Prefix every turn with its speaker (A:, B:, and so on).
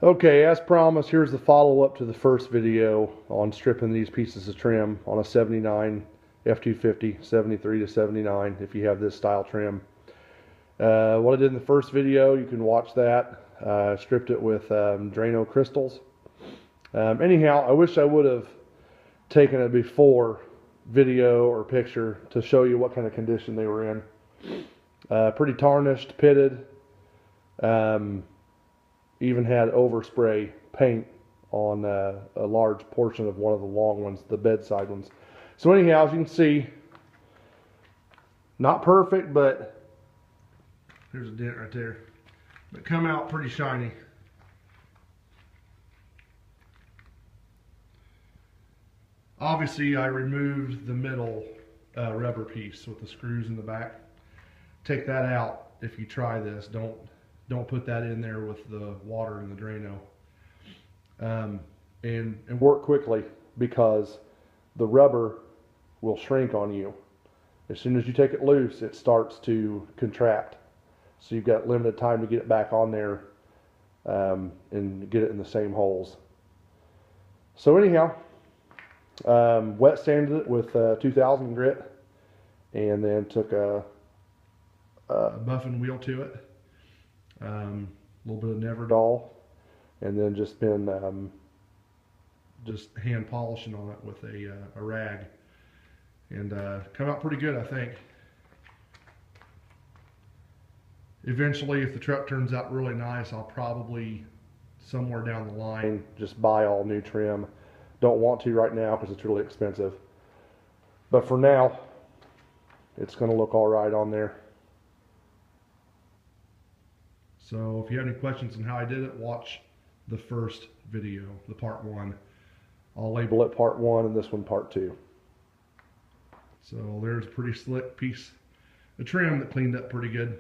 A: Okay, as promised, here's the follow-up to the first video on stripping these pieces of trim on a 79 F250, 73 to 79, if you have this style trim. What I did in the first video, you can watch that. Stripped it with Drano crystals. Anyhow, I wish I would have taken a before video or picture to show you what kind of condition they were in. Pretty tarnished, pitted. Even had overspray paint on a large portion of one of the long ones, the bedside ones. So anyhow, as you can see, not perfect, but there's a dent right there. But come out pretty shiny. Obviously, I removed the middle rubber piece with the screws in the back. Take that out if you try this. Don't put that in there with the water in the Drano. And work quickly, because the rubber will shrink on you. As soon as you take it loose, it starts to contract. So you've got limited time to get it back on there and get it in the same holes. So anyhow, wet sanded it with 2000 grit, and then took a buffing wheel to it. A little bit of Neverdoll, and then just been just hand polishing on it with a rag, and come out pretty good, I think. Eventually, if the truck turns out really nice, I'll probably somewhere down the line just buy all new trim. Don't want to right now because it's really expensive, but for now it's going to look all right on there. So if you have any questions on how I did it, watch the first video, the part 1. I'll label it part 1 and this one part 2. So there's a pretty slick piece of trim that cleaned up pretty good.